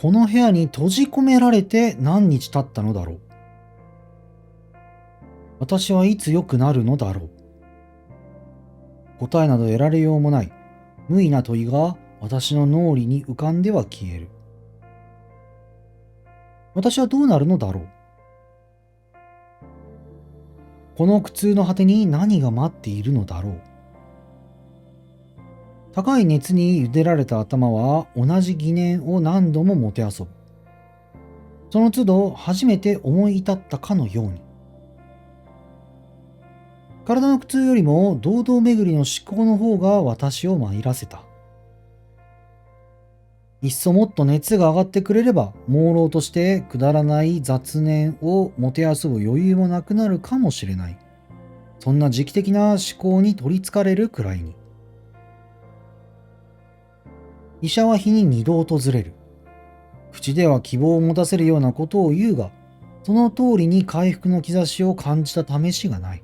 この部屋に閉じ込められて何日経ったのだろう。私はいつ良くなるのだろう。答えなど得られようもない無意な問いが私の脳裏に浮かんでは消える。私はどうなるのだろう。この苦痛の果てに何が待っているのだろう。高い熱に茹でられた頭は同じ疑念を何度ももてあそぶ。その都度初めて思い至ったかのように。体の苦痛よりも堂々巡りの思考の方が私を参らせた。いっそもっと熱が上がってくれれば、朦朧としてくだらない雑念をもてあそぶ余裕もなくなるかもしれない。そんな時期的な思考に取りつかれるくらいに。医者は日に二度訪れる。口では希望を持たせるようなことを言うが、その通りに回復の兆しを感じた試しがない。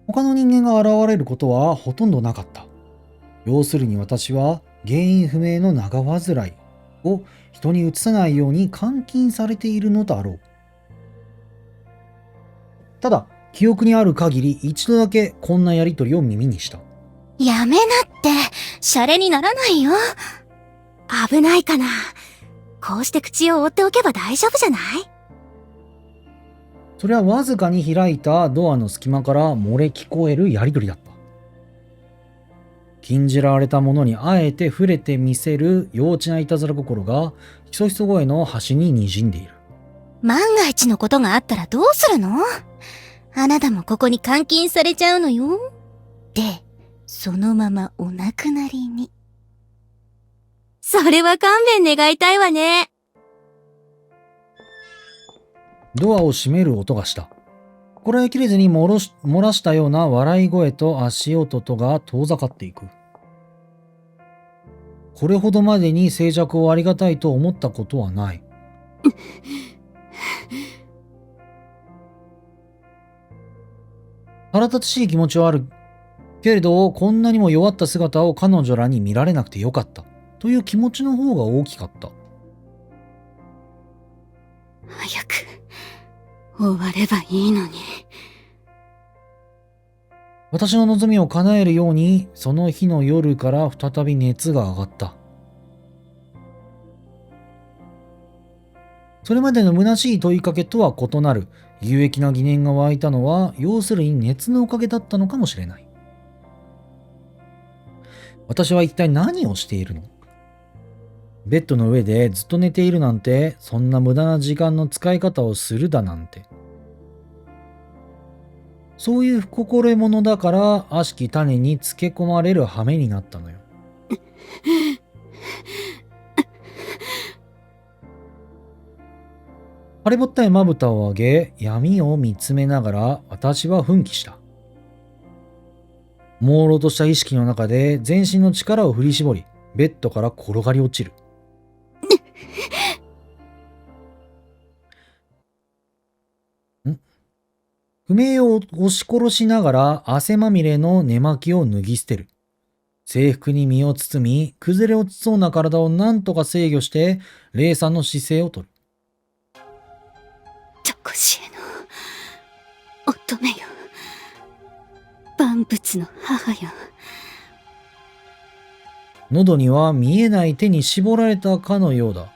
他の人間が現れることはほとんどなかった。要するに私は原因不明の長患いを人に移さないように監禁されているのだろう。ただ、記憶にある限り一度だけこんなやりとりを耳にした。やめなって、シャレにならないよ。危ないかな。こうして口を覆っておけば大丈夫じゃない？それはわずかに開いたドアの隙間から漏れ聞こえるやりとりだった。禁じられたものにあえて触れてみせる幼稚ないたずら心がひそひそ声の端に滲んでいる。万が一のことがあったらどうするの？あなたもここに監禁されちゃうのよ。で、そのままお亡くなりに。それは勘弁願いたいわね。ドアを閉める音がした。こらえきれずに漏らしたような笑い声と足音とが遠ざかっていく。これほどまでに静寂をありがたいと思ったことはない。腹立たしい気持ちはあるけれど、こんなにも弱った姿を彼女らに見られなくてよかったという気持ちの方が大きかった。早く終わればいいのに。私の望みを叶えるように、その日の夜から再び熱が上がった。それまでの虚しい問いかけとは異なる有益な疑念が湧いたのは、要するに熱のおかげだったのかもしれない。私は一体何をしているの？ベッドの上でずっと寝ているなんて、そんな無駄な時間の使い方をするだなんて。そういう不心得者だから悪しき種につけ込まれる羽目になったのよ。腫れぼったいまぶたを上げ、闇を見つめながら私は奮起した。朦朧とした意識の中で全身の力を振り絞り、ベッドから転がり落ちる。不明を押し殺しながら汗まみれの寝巻きを脱ぎ捨てる。制服に身を包み、崩れ落ちそうな体を何とか制御して、霊さんの姿勢をとる。とこしえの乙女よ。万物の母よ。喉には見えない手に絞られたかのようだ。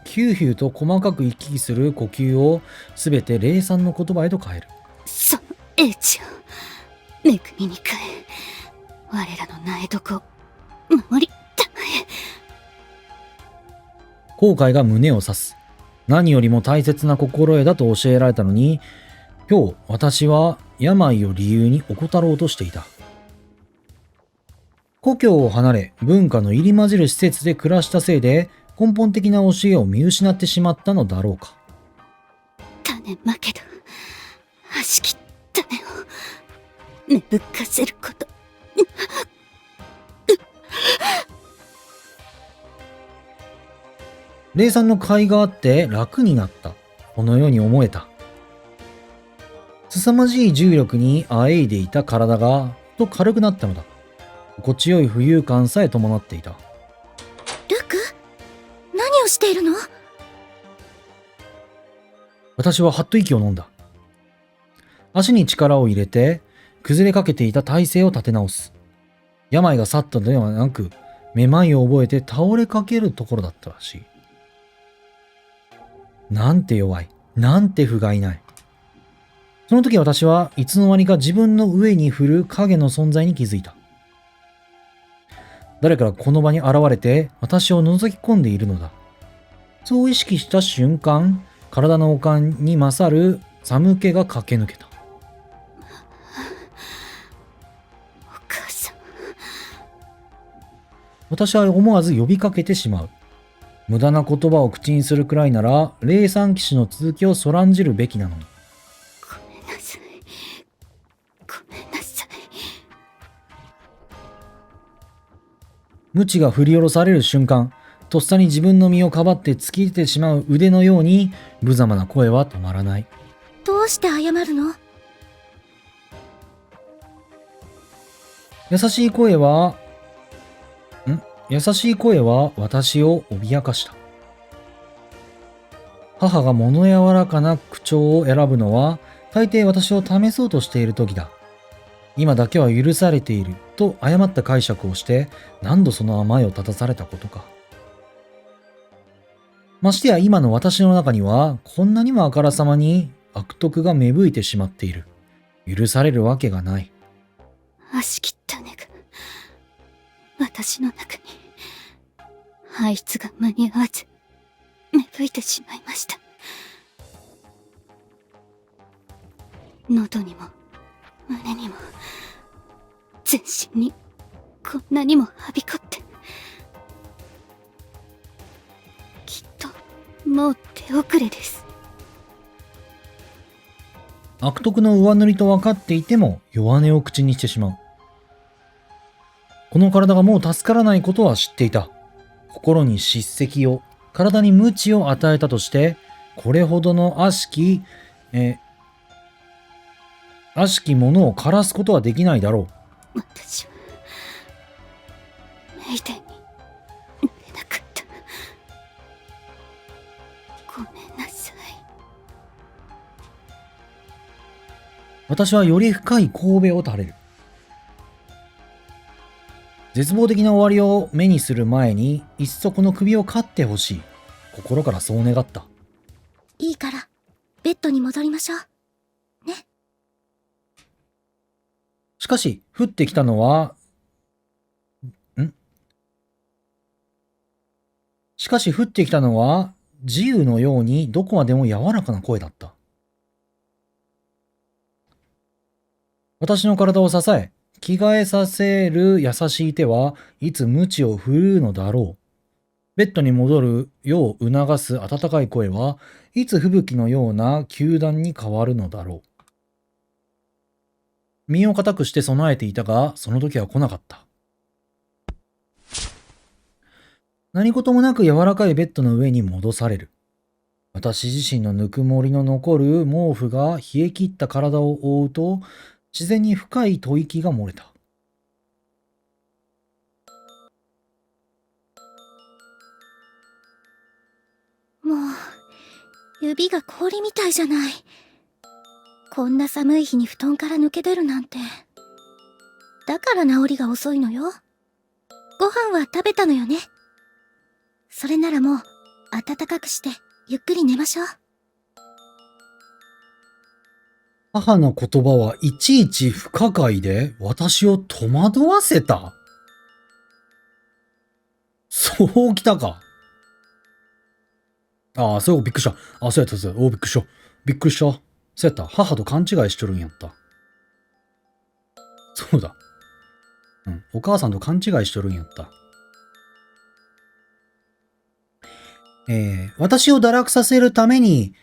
ヒューヒューと細かく行き来する呼吸をすべて霊さんの言葉へと変える。その英知を恵みに変え、我らの苗床を守りたまえ。後悔が胸を刺す。何よりも大切な心得だと教えられたのに、今日私は病を理由に怠ろうとしていた。故郷を離れ文化の入り混じる施設で暮らしたせいで、根本的な教えを見失ってしまったのだろうか。種まけど悪しき種を芽吹かせること。霊さんの甲斐があって楽になった。このように思えた。凄まじい重力にあえいでいた体がふと軽くなったのだ。心地よい浮遊感さえ伴っていた。ルク、何をしているの？私ははっと息を飲んだ。足に力を入れて、崩れかけていた体勢を立て直す。病が去ったのではなく、めまいを覚えて倒れかけるところだったらしい。なんて弱い。なんて不甲斐ない。その時私はいつの間にか自分の上に降る影の存在に気づいた。誰かがこの場に現れて私を覗き込んでいるのだ。そう意識した瞬間、体の悪寒に勝る寒気が駆け抜けた。お母さん。私は思わず呼びかけてしまう。無駄な言葉を口にするくらいなら、霊山騎士の続きをそらんじるべきなのに。ごめんなさい。ごめんなさい。鞭が振り下ろされる瞬間、とっさに自分の身をかばって突き出てしまう腕のように、無様な声は止まらない。どうして謝るの？優しい声は私を脅かした。母が物柔らかな口調を選ぶのは、大抵私を試そうとしている時だ。今だけは許されていると誤った解釈をして、何度その甘えを立たされたことか。ましてや今の私の中には、こんなにもあからさまに悪徳が芽吹いてしまっている。許されるわけがない。悪しき種が私の中に排出が間に合わず芽吹いてしまいました。喉にも胸にも全身にこんなにもはびこって、きっともう手遅れです。悪徳の上塗りと分かっていても弱音を口にしてしまう。この体がもう助からないことは知っていた。心に叱責を、体に鞭を与えたとして、これほどの悪しきものを枯らすことはできないだろう。私はメイデンに寝なかった。ごめんなさい。私はより深い神戸を垂れる。絶望的な終わりを目にする前に、いっそこの首を刈ってほしい。心からそう願った。いいから、ベッドに戻りましょう。ね。しかし、降ってきたのは、自由のようにどこまでも柔らかな声だった。私の体を支え、着替えさせる優しい手はいつ鞭を振るうのだろう。ベッドに戻るよう促す温かい声はいつ吹雪のような糾弾に変わるのだろう。身を固くして備えていたが、その時は来なかった。何事もなく柔らかいベッドの上に戻される。私自身のぬくもりの残る毛布が冷え切った体を覆うと、自然に深い吐息が漏れた。もう、指が氷みたいじゃない。こんな寒い日に布団から抜け出るなんて。だから治りが遅いのよ。ご飯は食べたのよね。それならもう、暖かくして、ゆっくり寝ましょう。母の言葉はいちいち不可解で私を戸惑わせた。そうきたか。ああ、そうびっくりした。あ、そうやった、そうやった。びっくりした。びっくりした。そうやった。母と勘違いしとるんやった。そうだ。お母さんと勘違いしとるんやった。私を堕落させるために、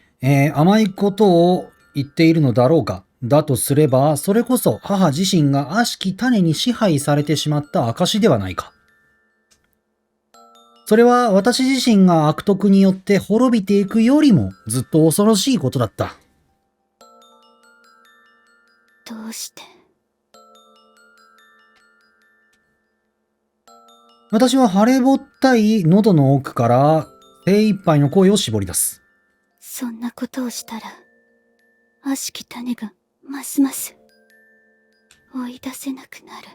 甘いことを言っているのだろうか。だとすれば、それこそ母自身が悪しき種に支配されてしまった証ではないか。それは私自身が悪徳によって滅びていくよりもずっと恐ろしいことだった。どうして？私は腫れぼったい喉の奥から精一杯の声を絞り出す。そんなことをしたら、悪しき種がますます追い出せなくなる。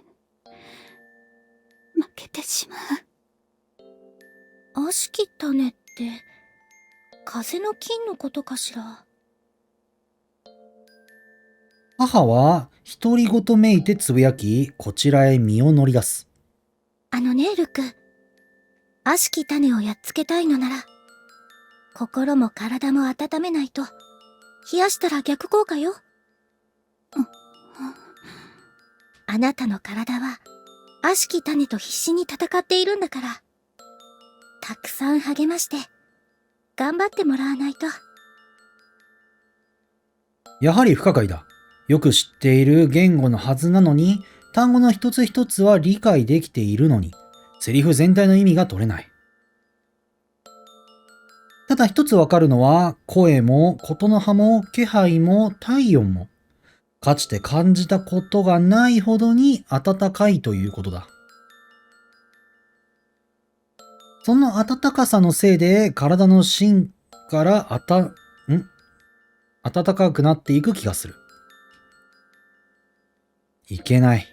負けてしまう。悪しき種って、風の菌のことかしら。母は独り言めいてつぶやき、こちらへ身を乗り出す。ルク。悪しき種をやっつけたいのなら、心も体も温めないと、冷やしたら逆効果よ。あなたの体は、悪しき種と必死に戦っているんだから、たくさん励まして、頑張ってもらわないと。やはり不可解だ。よく知っている言語のはずなのに、単語の一つ一つは理解できているのに、セリフ全体の意味が取れない。ただ一つわかるのは、声も琴の葉も気配も体温も、かつて感じたことがないほどに暖かいということだ。その暖かさのせいで体の芯から暖かくなっていく気がする。いけない。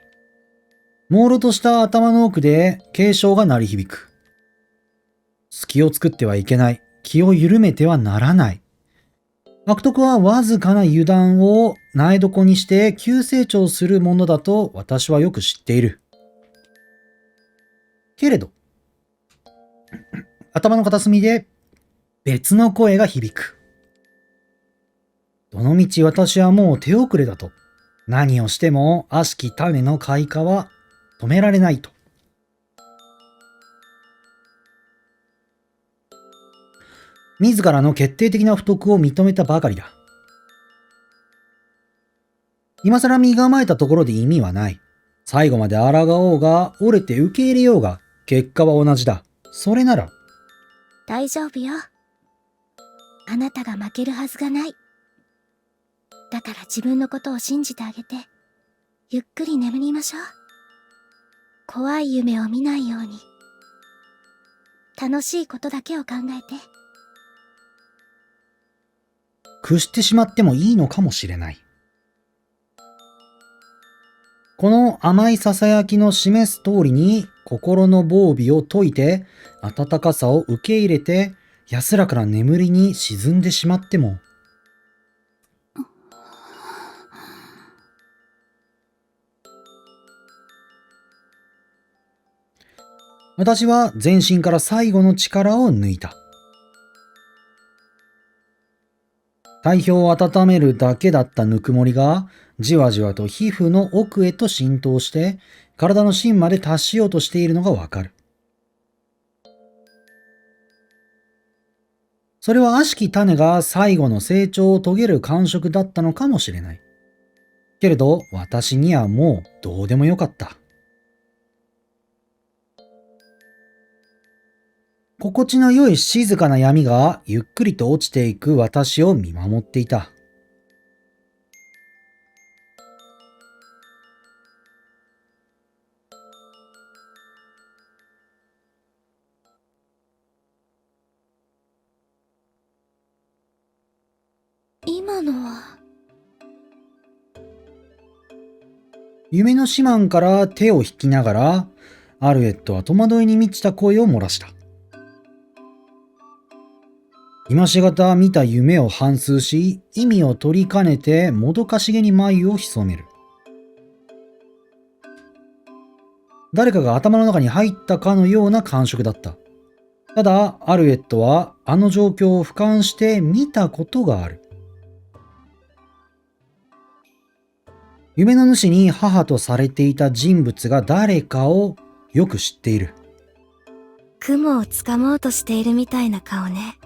朦朧とした頭の奥で警鐘が鳴り響く。隙を作ってはいけない。気を緩めてはならない。悪徳はわずかな油断を苗床にして急成長するものだと私はよく知っている。けれど、頭の片隅で別の声が響く。どのみち私はもう手遅れだと。何をしても悪しき種の開花は止められないと。自らの決定的な不徳を認めたばかりだ。今更身構えたところで意味はない。最後まで抗おうが折れて受け入れようが結果は同じだ。それなら大丈夫よ。あなたが負けるはずがない。だから自分のことを信じてあげて、ゆっくり眠りましょう。怖い夢を見ないように。楽しいことだけを考えて。屈してしまってもいいのかもしれない。この甘い囁きの示す通りに心の防備を解いて温かさを受け入れて安らかな眠りに沈んでしまっても、私は全身から最後の力を抜いた。体表を温めるだけだったぬくもりがじわじわと皮膚の奥へと浸透して体の芯まで達しようとしているのがわかる。それは悪しき種が最後の成長を遂げる感触だったのかもしれない。けれど私にはもうどうでもよかった。心地の良い静かな闇がゆっくりと落ちていく私を見守っていた。今のは。夢のシマンから手を引きながら、アルエットは戸惑いに満ちた声を漏らした。今しがた見た夢を反芻し、意味を取りかねてもどかしげに眉を潜める。誰かが頭の中に入ったかのような感触だった。ただ、アルエットはあの状況を俯瞰して見たことがある。夢の主に母とされていた人物が誰かをよく知っている。雲をつかもうとしているみたいな顔ね。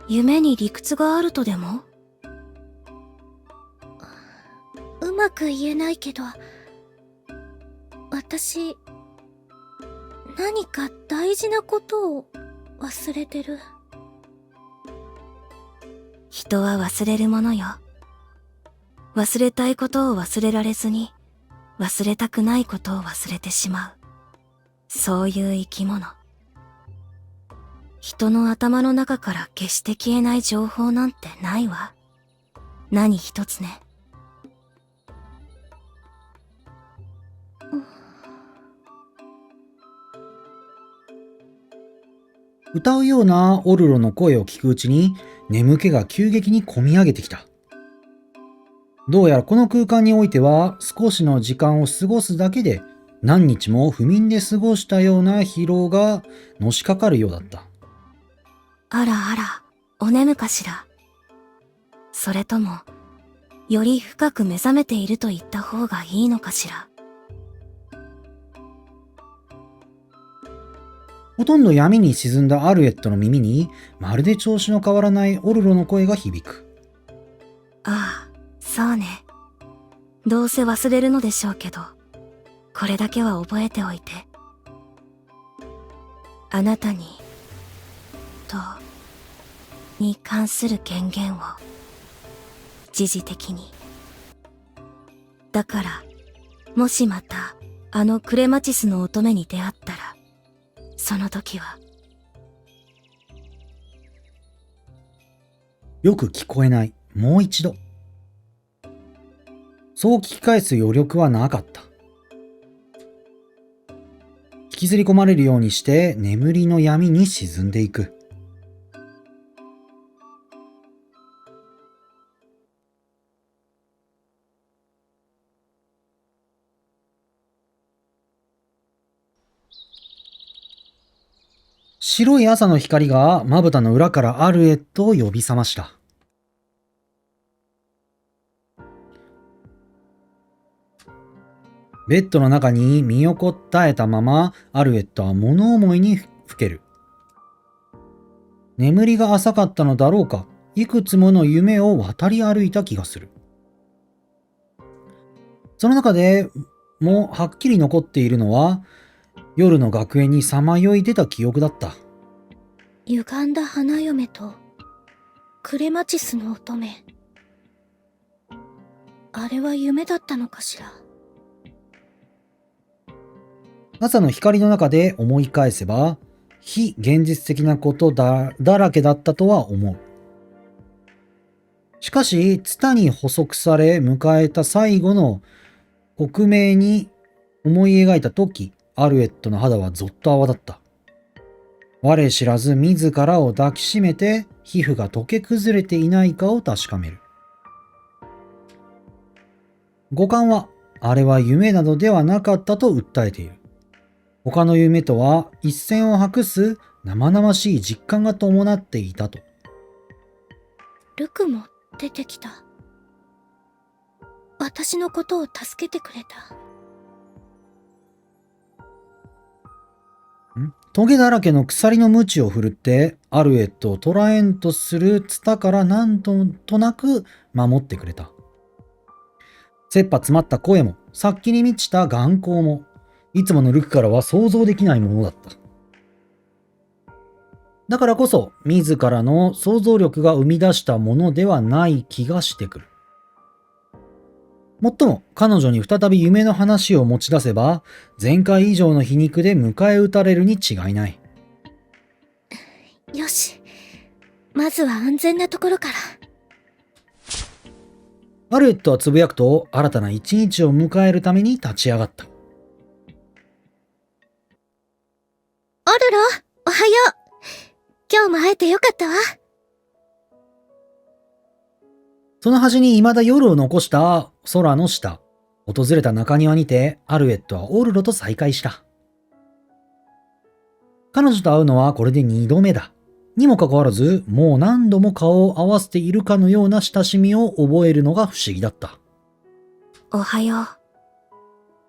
夢に理屈があるとでも？うまく言えないけど、私、何か大事なことを忘れてる。人は忘れるものよ。忘れたいことを忘れられずに、忘れたくないことを忘れてしまう。そういう生き物。人の頭の中から決して消えない情報なんてないわ。何一つね。歌うようなオルロの声を聞くうちに眠気が急激にこみ上げてきた。どうやらこの空間においては少しの時間を過ごすだけで何日も不眠で過ごしたような疲労がのしかかるようだった。あらあら、お眠かしら。それとも、より深く目覚めていると言った方がいいのかしら。ほとんど闇に沈んだアルエットの耳にまるで調子の変わらないオルロの声が響く。ああ、そうね。どうせ忘れるのでしょうけど、これだけは覚えておいて。あなたに、に関する権限を、時事的に。だから、もしまた、あのクレマチスの乙女に出会ったら、その時は。よく聞こえない。もう一度。そう聞き返す余力はなかった。引きずり込まれるようにして眠りの闇に沈んでいく。白い朝の光がまぶたの裏からアルエットを呼び覚ました。ベッドの中に身横たえたままアルエットは物思いにふける。眠りが浅かったのだろうか、いくつもの夢を渡り歩いた気がする。その中でもはっきり残っているのは夜の学園にさまよい出た記憶だった。歪んだ花嫁とクレマチスの乙女。あれは夢だったのかしら。朝の光の中で思い返せば非現実的なことだらけだったとは思う。しかしツタに捕捉され迎えた最後の克明に思い描いた時、アルエットの肌はぞっと泡立った。我知らず自らを抱きしめて皮膚が溶け崩れていないかを確かめる。五感はあれは夢などではなかったと訴えている。他の夢とは一線を画す生々しい実感が伴っていたと。ルクも出てきた。私のことを助けてくれた。トゲだらけの鎖の鞭を振るってアルエットを捕らえんとするツタから何となく守ってくれた。切羽詰まった声も殺気に満ちた眼光もいつものルクからは想像できないものだった。だからこそ自らの想像力が生み出したものではない気がしてくる。もっとも彼女に再び夢の話を持ち出せば前回以上の皮肉で迎え撃たれるに違いない。よし、まずは安全なところから。アルエットはつぶやくと新たな一日を迎えるために立ち上がった。オルロ、おはよう。今日も会えてよかったわ。その端に未だ夜を残した空の下、訪れた中庭にてアルエットはオルロと再会した。彼女と会うのはこれで2度目だ。にもかかわらず、もう何度も顔を合わせているかのような親しみを覚えるのが不思議だった。おはよう。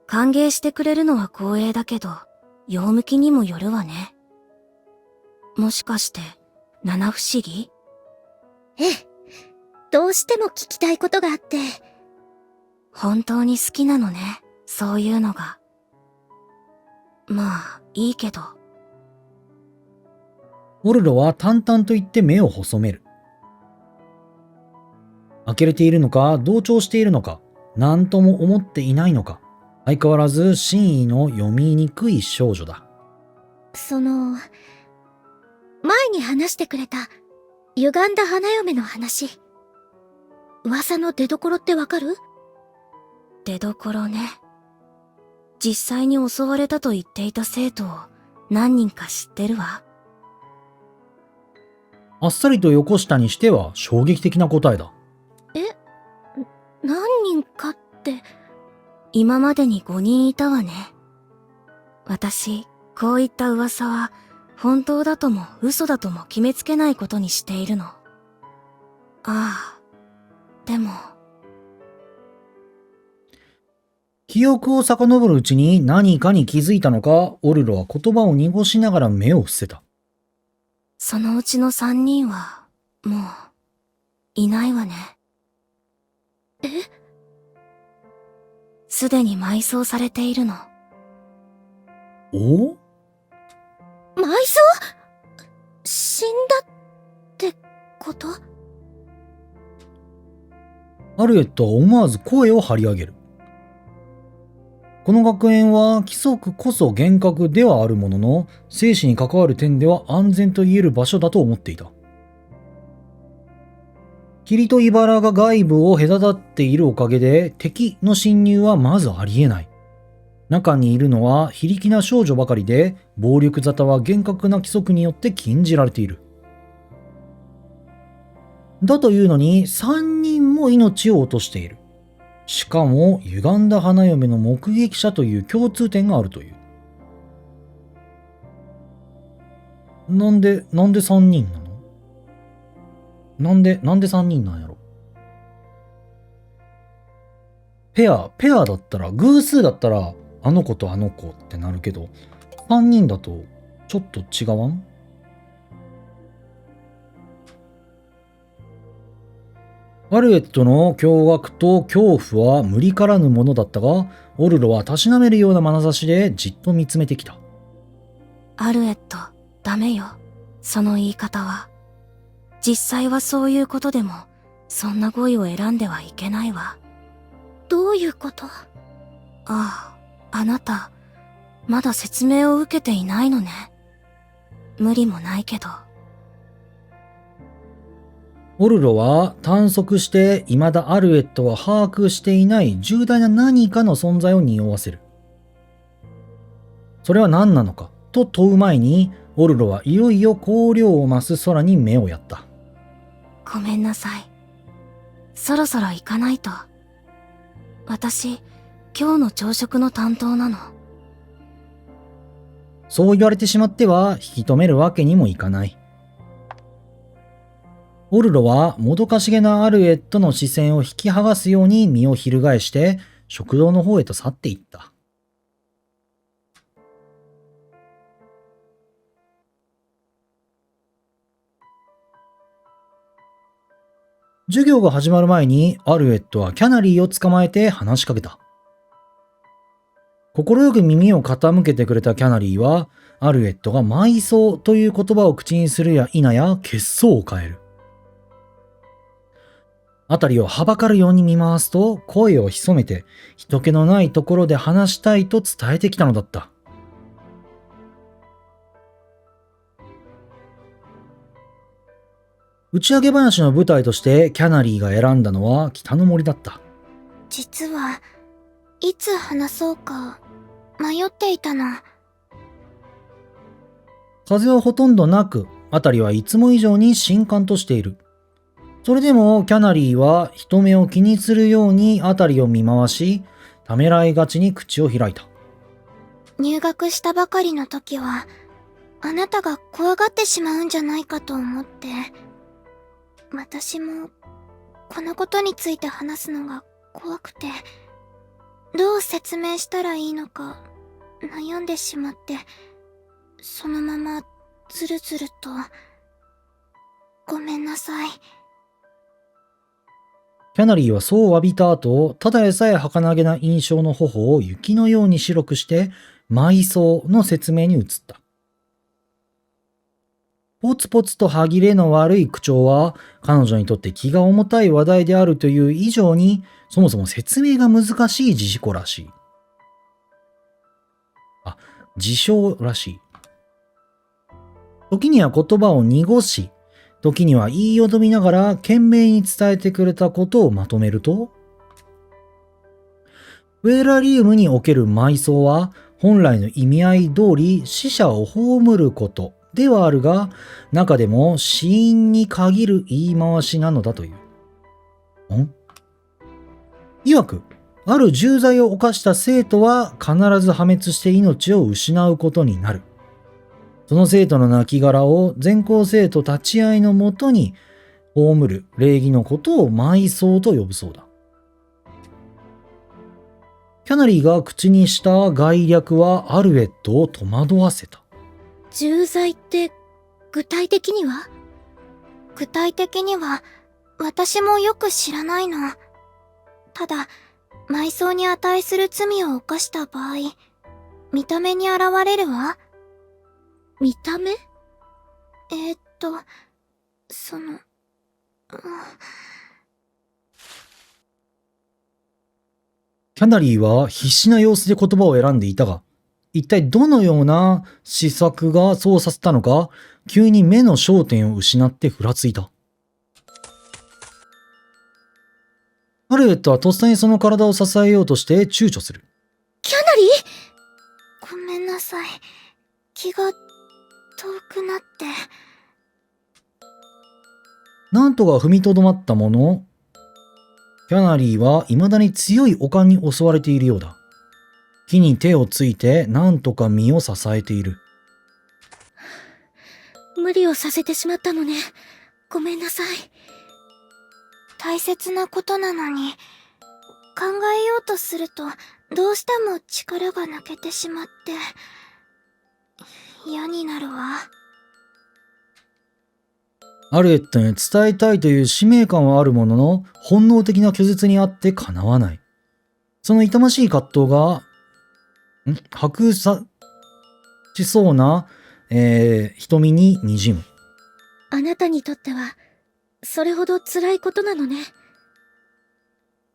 歓迎してくれるのは光栄だけど、用向きにもよるわね。もしかして、七不思議？ええ。どうしても聞きたいことがあって。本当に好きなのね、そういうのが。まあ、いいけど。オルロは淡々と言って目を細める。呆れているのか、同調しているのか、何とも思っていないのか、相変わらず真意の読みにくい少女だ。前に話してくれた、歪んだ花嫁の話。噂の出所ってわかる？出所ね。実際に襲われたと言っていた生徒を何人か知ってるわ。あっさりとよこしたにしては衝撃的な答えだ。何人かって。今までに5人いたわね。私、こういった噂は本当だとも嘘だとも決めつけないことにしているの。ああ、でも。記憶を遡るうちに何かに気づいたのか、オルロは言葉を濁しながら目を伏せた。そのうちの3人は、もう、いないわね。すでに埋葬されているの。お？埋葬？死んだってこと？アルエットは思わず声を張り上げる。この学園は規則こそ厳格ではあるものの、生死に関わる点では安全と言える場所だと思っていた。霧と茨が外部を隔たっているおかげで敵の侵入はまずありえない。中にいるのは非力な少女ばかりで、暴力沙汰は厳格な規則によって禁じられている。だというのに3人も命を落としている。しかも歪んだ花嫁の目撃者という共通点があるという。なんで3人なの？なんで3人なんやろ？ペアだったら、偶数だったら、あの子とあの子ってなるけど、3人だとちょっと違わん？アルエットの驚愕と恐怖は無理からぬものだったが、オルロはたしなめるような眼差しでじっと見つめてきた。アルエット、ダメよ。その言い方は。実際はそういうことでも、そんな語彙を選んではいけないわ。どういうこと？ああ、あなた、まだ説明を受けていないのね。無理もないけど。オルロは探索して未だアルエットは把握していない重大な何かの存在を匂わせる。それは何なのかと問う前に、オルロはいよいよ光量を増す空に目をやった。ごめんなさい。そろそろ行かないと。私、今日の朝食の担当なの。そう言われてしまっては引き止めるわけにもいかない。オルロはもどかしげなアルエットの視線を引き剥がすように身を翻して食堂の方へと去っていった。授業が始まる前にアルエットはキャナリーを捕まえて話しかけた。快く耳を傾けてくれたキャナリーは、アルエットが埋葬という言葉を口にするや否や血相を変える。あたりをはばかるように見回すと、声を潜めて人気のないところで話したいと伝えてきたのだった。打ち上げ話の舞台としてキャナリーが選んだのは北の森だった。実は、いつ話そうか迷っていたの。風はほとんどなく、あたりはいつも以上に静観としている。それでもキャナリーは人目を気にするようにあたりを見回し、ためらいがちに口を開いた。入学したばかりの時は、あなたが怖がってしまうんじゃないかと思って、私もこのことについて話すのが怖くて、どう説明したらいいのか悩んでしまって、そのままずるずると。ごめんなさい。キャナリーはそう詫びた後、ただでさえ儚げな印象の頬を雪のように白くして、埋葬の説明に移った。ポツポツと歯切れの悪い口調は、彼女にとって気が重たい話題であるという以上に、そもそも説明が難しい事象らしい。自称らしい。時には言葉を濁し、時には言いよどみながら懸命に伝えてくれたことをまとめると、ウェーラリウムにおける埋葬は本来の意味合い通り死者を葬ることではあるが、中でも死因に限る言い回しなのだという。曰く、ある重罪を犯した生徒は必ず破滅して命を失うことになる。その生徒の亡骸を全校生徒立ち会いのもとに葬る礼儀のことを埋葬と呼ぶそうだ。キャナリーが口にした概略はアルエットを戸惑わせた。重罪って具体的には？具体的には、私もよく知らないの。ただ、埋葬に値する罪を犯した場合、見た目に現れるわ。見た目？その、キャナリーは必死な様子で言葉を選んでいたが、一体どのような施策がそうさせたのか、急に目の焦点を失ってふらついた。アルエットはとっさにその体を支えようとして躊躇する。キャナリー？ごめんなさい。気が遠くなって。なんとか踏みとどまったもの、キャナリーは未だに強い悪漢に襲われているようだ。木に手をついてなんとか身を支えている。無理をさせてしまったのね。ごめんなさい。大切なことなのに、考えようとすると、どうしても力が抜けてしまって、嫌になるわ。アルエットに伝えたいという使命感はあるものの、本能的な拒絶にあって叶わない。その痛ましい葛藤が、白さしそうな、瞳に滲む。あなたにとっては、それほど辛いことなのね。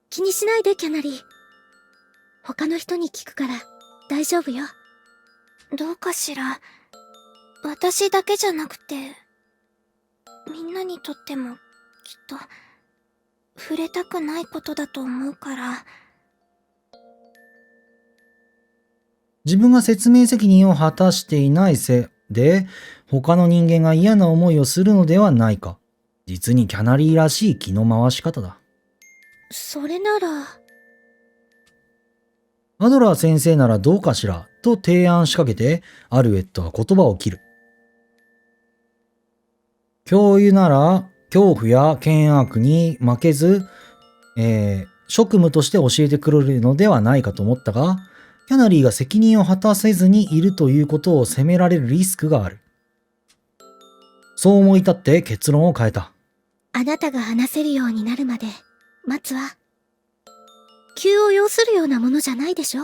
気にしないで、キャナリー。他の人に聞くから大丈夫よ。どうかしら。私だけじゃなくて、みんなにとっても、きっと、触れたくないことだと思うから。自分が説明責任を果たしていないせいで、他の人間が嫌な思いをするのではないか。実にキャナリーらしい気の回し方だ。それなら。アドラー先生ならどうかしらと提案しかけて、アルエットは言葉を切る。教諭なら恐怖や険悪に負けず、職務として教えてくれるのではないかと思ったが、キャナリーが責任を果たせずにいるということを責められるリスクがある。そう思い立って結論を変えた。あなたが話せるようになるまで待つわ。急を要するようなものじゃないでしょ。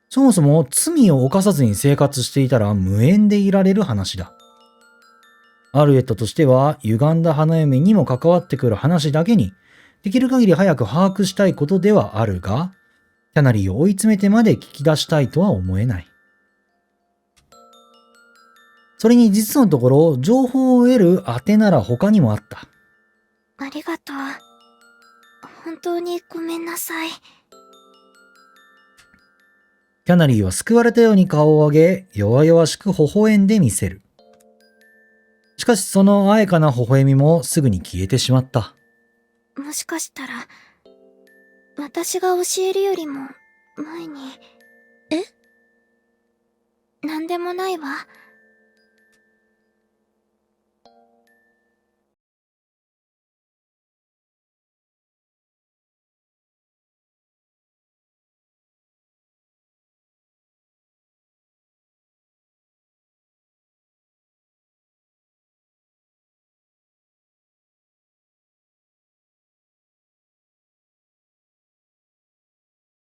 そもそも罪を犯さずに生活していたら無縁でいられる話だ。アルエットとしては歪んだ花嫁にも関わってくる話だけに、できる限り早く把握したいことではあるが、キャナリーを追い詰めてまで聞き出したいとは思えない。それに実のところ、情報を得る当てなら他にもあった。ありがとう。本当にごめんなさい。キャナリーは救われたように顔を上げ、弱々しく微笑んでみせる。しかしそのあやかな微笑みもすぐに消えてしまった。もしかしたら、私が教えるよりも前に。え？なんでもないわ。